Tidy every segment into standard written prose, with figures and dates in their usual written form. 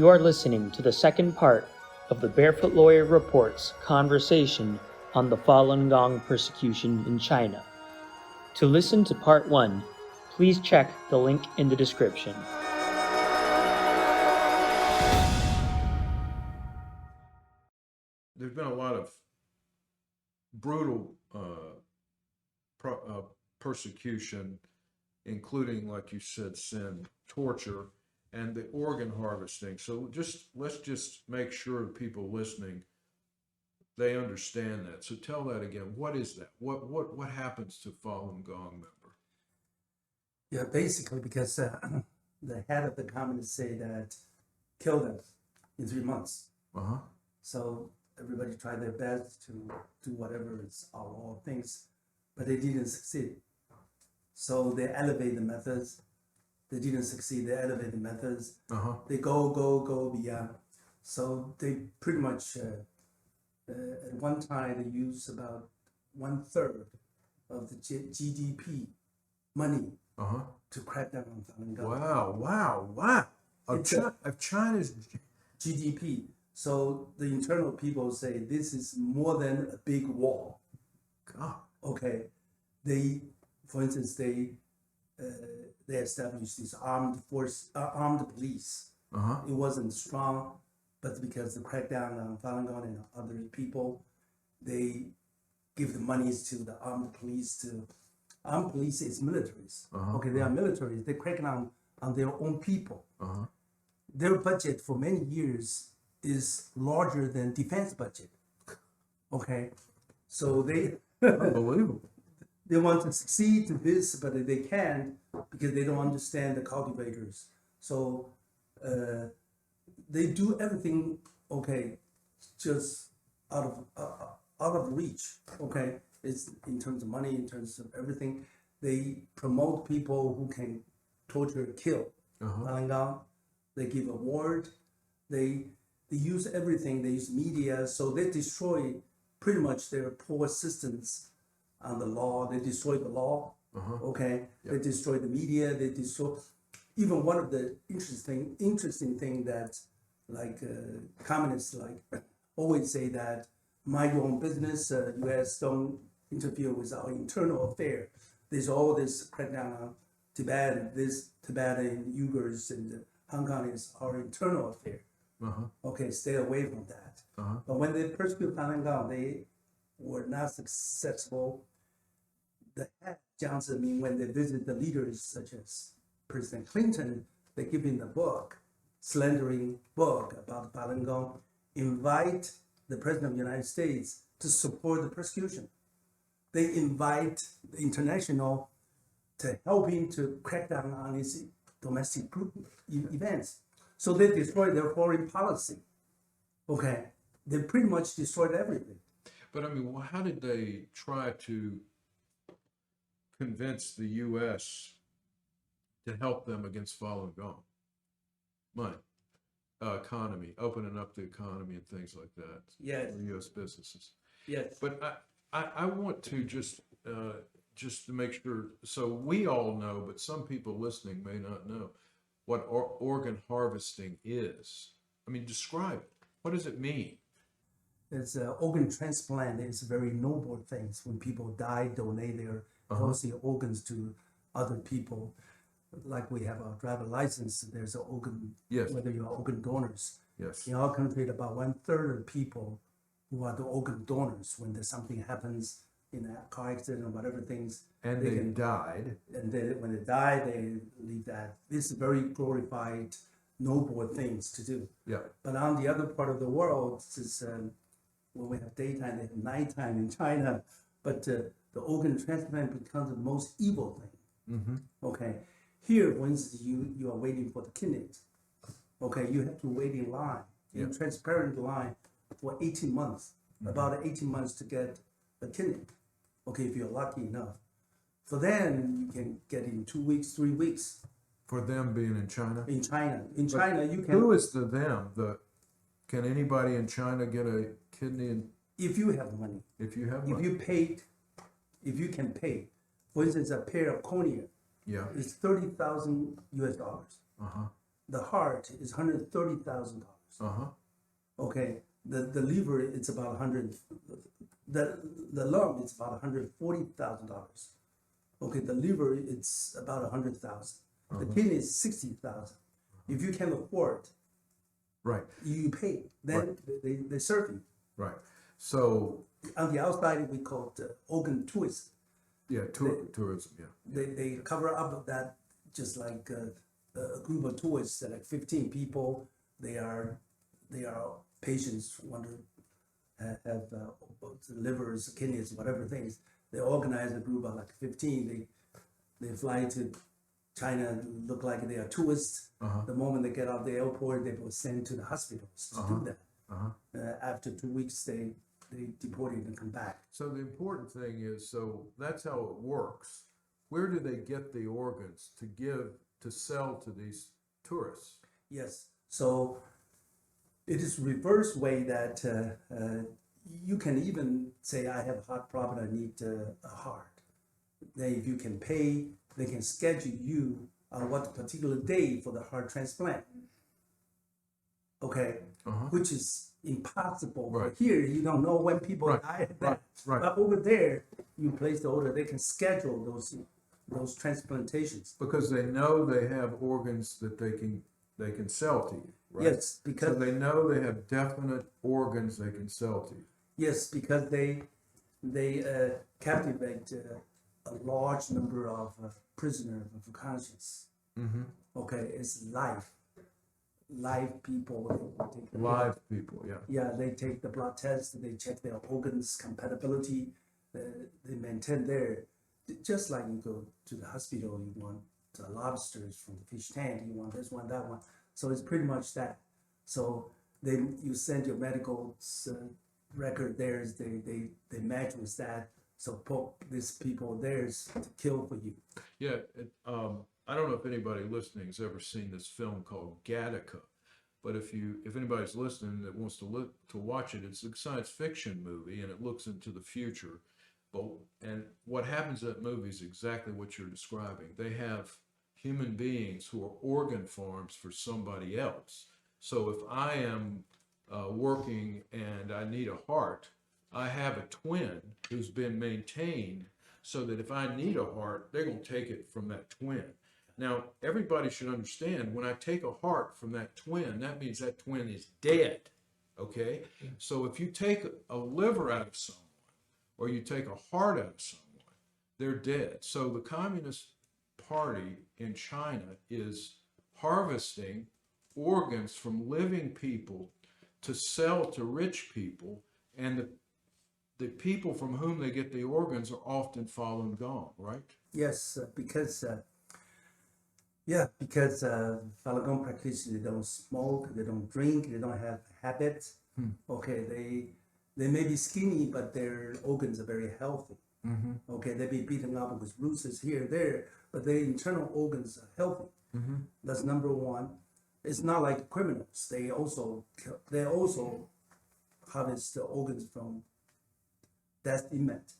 You are listening to the second part of the Barefoot Lawyer Report's conversation on the Falun Gong persecution in China. To listen to part 1, please check the link in the description. There's been a lot of brutal persecution, including, like you said, sin, torture, and the organ harvesting. So let's just make sure people listening, they understand that. So tell that again. What is that? What happens to Falun Gong member? Yeah, basically because the head of the communists say that kill them in 3 months. So everybody tried their best to do whatever is all things, but they didn't succeed. So they elevate the methods. They didn't succeed. They elevate the methods. They go beyond. So they pretty much at one time they use about 1/3 of the GDP money to crack down on Falun Gong. Wow! Of China's GDP. So the internal people say this is more than a big wall. God. Okay, for instance, they established this armed police. It wasn't strong, but because the crackdown on Falun Gong and other people, they give the monies to the armed police. Armed police is militaries. Okay, they are militaries. They crack down on their own people. Their budget for many years is larger than defense budget. Okay, so they Unbelievable. they want to succeed to this, but they can't because they don't understand the cultivators. So they do everything just out of reach. Okay, it's in terms of money, in terms of everything. They promote people who can torture, kill. Falun Gong. They give award. They use everything. They use media, so they destroy pretty much their poor systems on the law. They destroy the law. They destroy the media. They destroy. Even one of the interesting thing that communists always say that mind your own business. U.S. don't interfere with our internal affair. There's all this crackdown on Tibet. This Tibetan Uyghurs and Hong Kong is our internal affair. Okay, stay away from that. But when they persecute Falun Gong, they were not successful. The head Jiang Zemin, when they visit the leaders such as President Clinton, they give him the book, slandering book about Falun Gong, invite the President of the United States to support the persecution. They invite the international to help him to crack down on his domestic events. So they destroyed their foreign policy. Okay, they pretty much destroyed everything. But I mean, how did they try to convince the U.S. to help them against Falun Gong? Money, economy, opening up the economy and things like that. Yes. For U.S. businesses. Yes. But I want to just to make sure, so we all know, but some people listening may not know what organ harvesting is. I mean, describe it. What does it mean? It's organ transplant is a very noble thing. When people die, donate their healthy organs to other people. Like we have a driver license, there's an organ, whether you're organ donors. Yes. In our country, about 1/3 of the people who are the organ donors, when there's something happens in a car accident or whatever things. And they died. And then when they die, they leave that. This is very glorified, noble things to do. Yeah. But on the other part of the world, it's, when we have daytime, they have nighttime in China. But the organ transplant becomes the most evil thing. Okay. Here, for instance, you are waiting for the kidneys. Okay, you have to wait in line, in transparent line for 18 months, about 18 months to get a kidney. Okay, if you're lucky enough. For them, you can get in 2 weeks, 3 weeks. For them being in China? In China, you can. Who is the them? Can anybody in China get a kidney? If you have money. If you have money. If you can pay. For instance, a pair of cornea. Yeah. It's $30,000 US. the heart is $130,000. Uh-huh. Okay, the liver it's about 100. The lung is about $140,000. Okay, the liver it's about 100,000. The kidney is 60,000. If you can afford, Right, you pay. Then they serve you. right. So, On the outside, we call it organ twist. yeah, tourism, yeah. They cover up that just like a group of tourists, like 15 people. They are patients who want to have livers, kidneys, whatever things. They organize a group of like 15. They fly to China and look like they are tourists. The moment they get out of the airport, they were sent to the hospitals to do that. After 2 weeks, they deported and come back. So the important thing is, so that's how it works. Where do they get the organs to sell to these tourists? Yes. So it is reverse way that you can even say, I have a heart problem, I need a heart. Then if you can pay, they can schedule you on what particular day for the heart transplant. Okay, which is impossible. Right. Here, you don't know when people Right, die. right. But over there, you place the order, they can schedule those transplantations. Because they know they have organs that they can sell to you, right? Yes, So because they know they have definite organs they can sell to you. yes, because they captivate a large number of prisoners of conscience. Okay, it's live people. They take Live people, yeah. Yeah, they take the blood test, they check their organs compatibility, they maintain their, just like you go to the hospital, you want the lobsters from the fish tank, you want this one, that one. So it's pretty much that. So you send your medical record theirs, they match with that. So these people theirs to kill for you. Yeah, I don't know if anybody listening has ever seen this film called Gattaca, but if anybody's listening that wants to watch it, it's a science fiction movie and it looks into the future. And what happens in that movie is exactly what you're describing. They have human beings who are organ farms for somebody else. So if I am working and I need a heart, I have a twin who's been maintained so that if I need a heart, they're going to take it from that twin. Now, everybody should understand when I take a heart from that twin, that means that twin is dead. Okay? So if you take a liver out of someone or you take a heart out of someone, they're dead. So the Communist Party in China is harvesting organs from living people to sell to rich people, and the people from whom they get the organs are often Falun Gong, right? Yes, because Falun Gong practitioners, they don't smoke, they don't drink, they don't have habits. Okay, they may be skinny, but their organs are very healthy. Okay, they be beaten up with bruises here and there, but their internal organs are healthy. That's number one. It's not like criminals. They also harvest the organs from death inmate,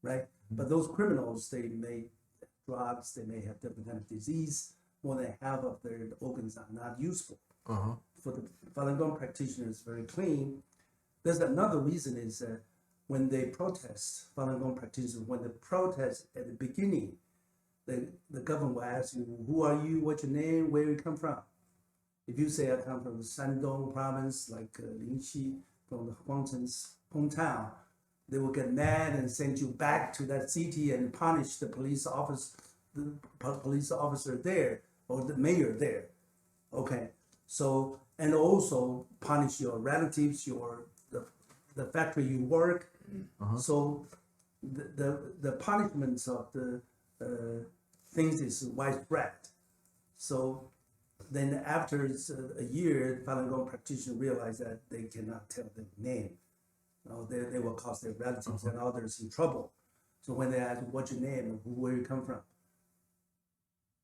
right? But those criminals, they may have drugs, they may have different kind of disease. More than half of their organs are not useful. For the Falun Gong practitioners, very clean. There's another reason is when they protest, Falun Gong practitioners, when they protest at the beginning, the government will ask you, who are you, what's your name, where you come from? If you say I come from the Shandong province, like Linxi, from the Guangcheng's hometown, they will get mad and send you back to that city and punish the police officer there or the mayor there. Okay, so and also punish your relatives, the factory you work. So the punishments of the things is widespread. So then after a year, Falun Gong practitioners realize that they cannot tell their name. They will cause their relatives and others in trouble. So when they ask, what's your name and where you come from?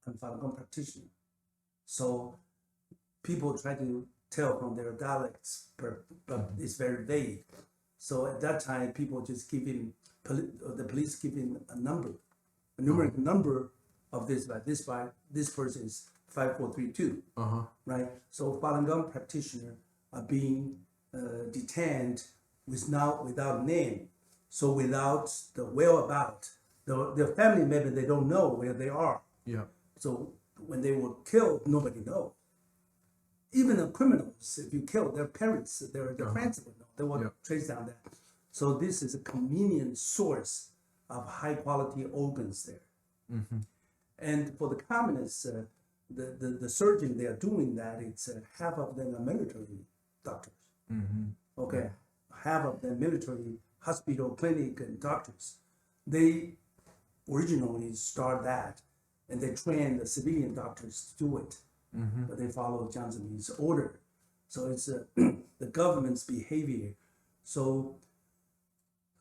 I'm Falun Gong practitioner. So people try to tell from their dialects, but it's very vague. So at that time, people just give him, the police give him a number, a numeric number of this, by this person is 5432, right? So Falun Gong practitioners are being detained without name, so without the whereabout. Their family member, they don't know where they are. Yeah. So when they were killed, nobody knows. Even the criminals, if you kill their parents, their friends would know. They will trace down that. So this is a convenient source of high quality organs there. And for the communists, the surgeon they are doing that, it's half of them are military doctors. Okay, half of them military hospital, clinic, and doctors. They originally start that, and they train the civilian doctors to do it. But they follow Jiang Zemin's order. So it's the government's behavior. So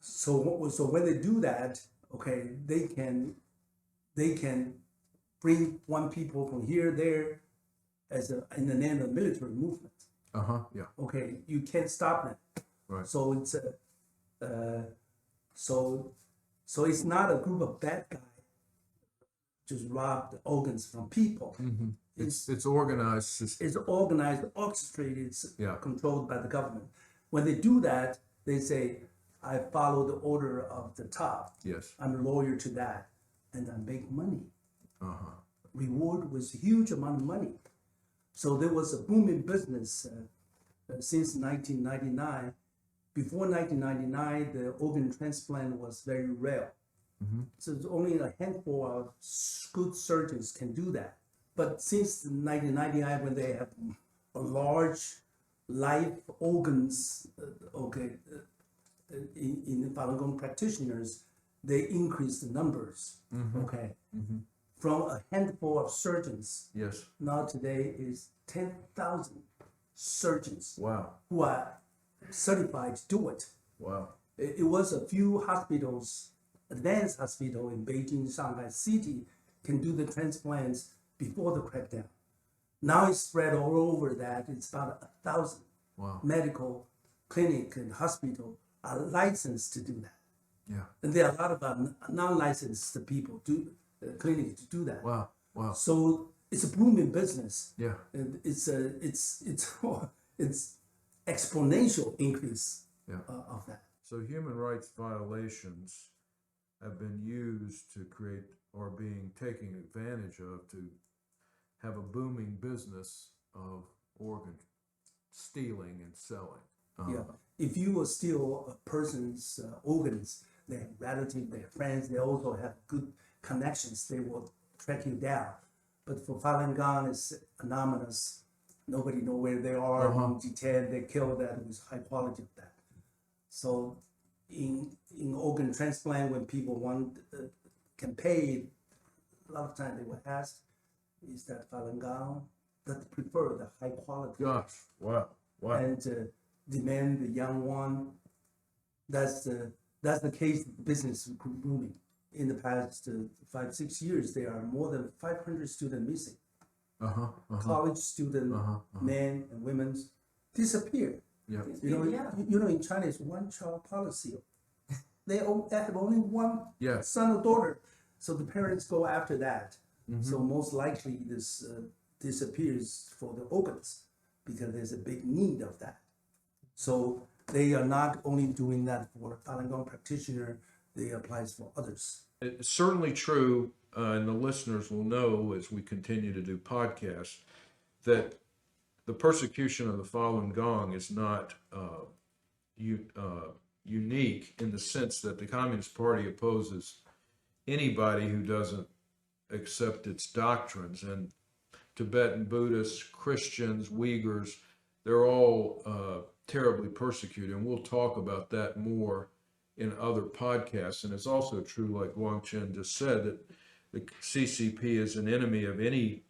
when they do that, okay, they can bring one people from here there in the name of military movement. Yeah. Okay, you can't stop them. Right. So it's so it's not a group of bad guys just rob the organs from people. It's organized system. It's organized, orchestrated, Yeah. controlled by the government. When they do that, they say, I follow the order of the top. Yes. I'm loyal to that, and I make money. Reward was a huge amount of money. So there was a booming business since 1999. Before 1999, the organ transplant was very rare. So it's only a handful of good surgeons can do that. But since 1999, when they have a large live organs, in Falun Gong practitioners, they increase the numbers. From a handful of surgeons, Yes. now today is 10,000 surgeons Wow. who are certified to do it. Wow. It was a few hospitals, advanced hospital in Beijing, Shanghai city, can do the transplants before the crackdown. Now it's spread all over that. It's about 1,000 Wow. medical clinic and hospital are licensed to do that. Yeah. And there are a lot of non-licensed people clinics to do that. Wow. Wow. So it's a booming business. Yeah. And it's exponential increase of that. So human rights violations have been used to create or being taken advantage of to have a booming business of organ stealing and selling. If you will steal a person's organs, their relatives, their friends, they also have good connections. They will track you down. But for Falun Gong, it's anonymous. Nobody know where they are. You detain, they kill that with high quality of that. So in organ transplant, when people can pay, a lot of time they will ask, is that Falun Gong that prefer the high quality? Gosh. Wow. Wow. And demand the young one. That's the case business booming. In the past 5-6 years, there are more than 500 students missing. College student, men and women disappear. Yeah. You know, in China, it's one child policy. They have only one Yes. son or daughter, so the parents go after that. So most likely this disappears for the organs because there's a big need of that. So they are not only doing that for Falun Gong practitioner, they applies for others. It's certainly true, and the listeners will know as we continue to do podcasts, that the persecution of the Falun Gong is not unique in the sense that the Communist Party opposes anybody who doesn't accept its doctrines. And Tibetan Buddhists, Christians, Uyghurs, they're all terribly persecuted. And we'll talk about that more in other podcasts. And it's also true, like Guangcheng just said, that the CCP is an enemy of any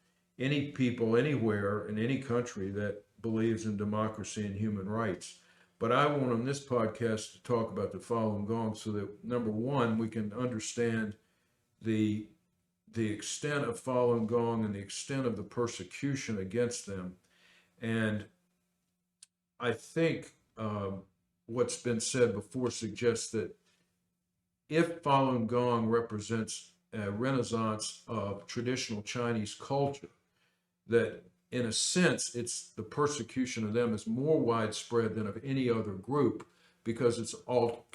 people anywhere in any country that believes in democracy and human rights. But I want on this podcast to talk about the Falun Gong so that, number one, we can understand the extent of Falun Gong and the extent of the persecution against them. And I think what's been said before suggests that if Falun Gong represents a renaissance of traditional Chinese culture, that in a sense, it's the persecution of them is more widespread than of any other group because it's all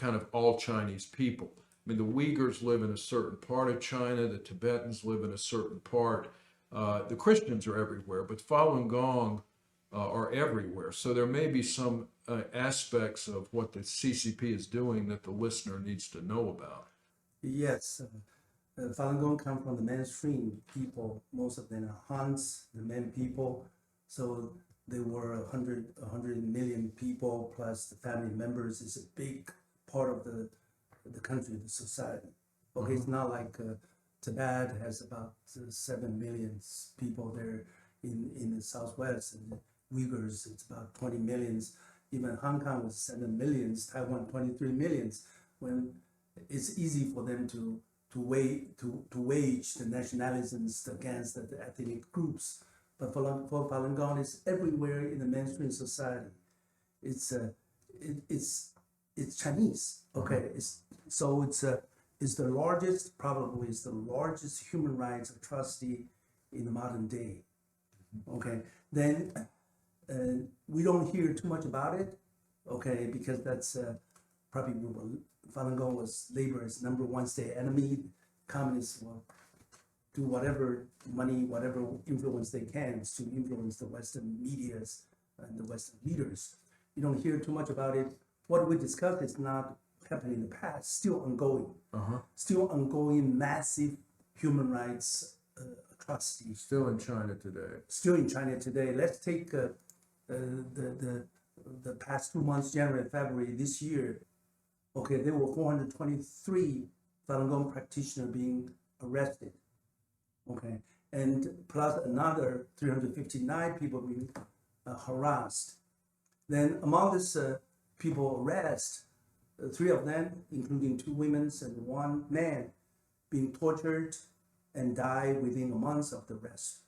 Chinese people. I mean, the Uyghurs live in a certain part of China, the Tibetans live in a certain part. The Christians are everywhere, but Falun Gong are everywhere. So there may be some aspects of what the CCP is doing that the listener needs to know about. Yes, Falun Gong come from the mainstream people. Most of them are Hans, the main people. So there were 100 million people plus the family members. Is a big part of the country, the society. Okay, it's not like Tibet has about 7 million people there in the southwest, and the Uyghurs it's about 20 millions. Even Hong Kong was 7 millions, Taiwan 23 millions. When it's easy for them to wage the nationalisms against the ethnic groups, but for Falun Gong, it's everywhere in the mainstream society. It's Chinese. Okay, it's the largest, probably it's the largest human rights atrocity in the modern day. Okay, then we don't hear too much about it. Okay, because that's probably Falun Gong was labor's #1 state enemy. Communists will do whatever money, whatever influence they can to influence the Western medias and the Western leaders. You don't hear too much about it. What we discussed is not happening in the past, still ongoing. Still ongoing massive human rights atrocities. Still in China today. Still in China today. Let's take the past 2 months, January, February this year. Okay, there were 423 Falun Gong practitioners being arrested. Okay, and plus another 359 people being harassed. Then among these people arrested, 3 of them, including 2 women and 1 man, being tortured and died within a month of the arrest.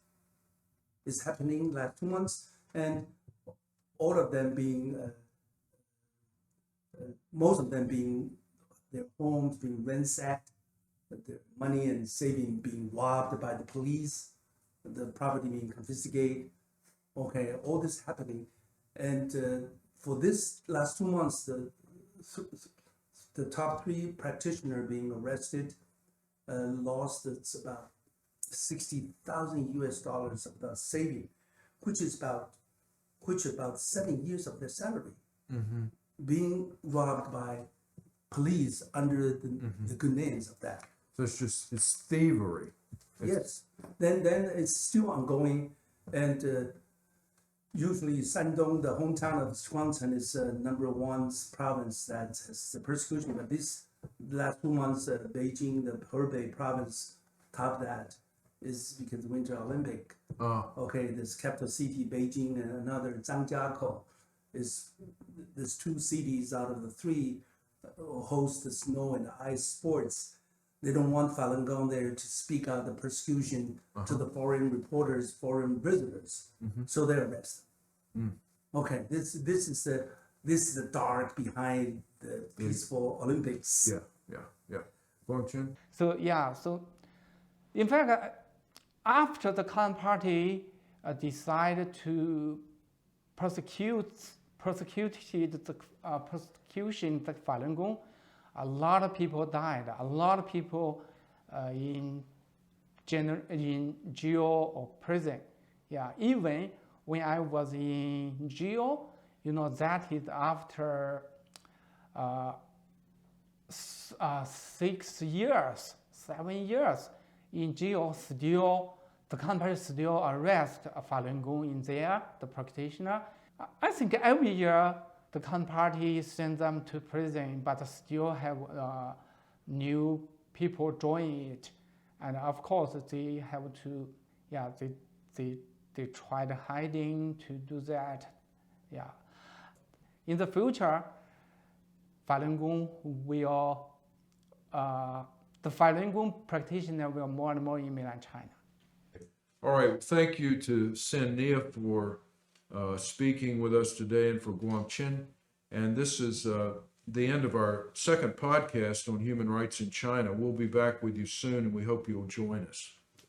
It's happening last 2 months, and all of them being, most of them being, their homes being ransacked, their money and saving being robbed by the police, the property being confiscated. Okay, all this happening, and for this last 2 months, the top 3 practitioners being arrested lost it's about $60,000 of the saving, which is about 7 years of their salary, being robbed by police under the good names of that. So it's thievery. Yes, then it's still ongoing, and usually Shandong, the hometown of Chen Guangcheng, is #1 province that has the persecution. But this last 2 months, Beijing, the Hebei province, top that is because the Winter Olympic. Okay, this capital city, Beijing, and another Zhangjiakou, there's 2 cities out of the 3 host the snow and ice sports. They don't want Falun Gong there to speak out the persecution to the foreign reporters, foreign visitors. So they arrest them. Okay, this is the dark behind the peaceful Olympics. Yeah. Guangcheng? So in fact, after the Communist Party decided to persecuted the persecution the Falun Gong, a lot of people died. A lot of people in jail or prison. Yeah, even when I was in jail, that is after 6 years, 7 years in jail. Still, the company still arrest a Falun Gong in there, the practitioner. I think every year the Communist Party sends them to prison, but still have new people join it. And of course, they have to, they tried hiding to do that. Yeah. In the future, Falun Gong will, the Falun Gong practitioner will more and more in mainland China. All right, thank you to Nieh for speaking with us today, and for Guangcheng. And this is the end of our second podcast on human rights in China. We'll be back with you soon, and we hope you'll join us.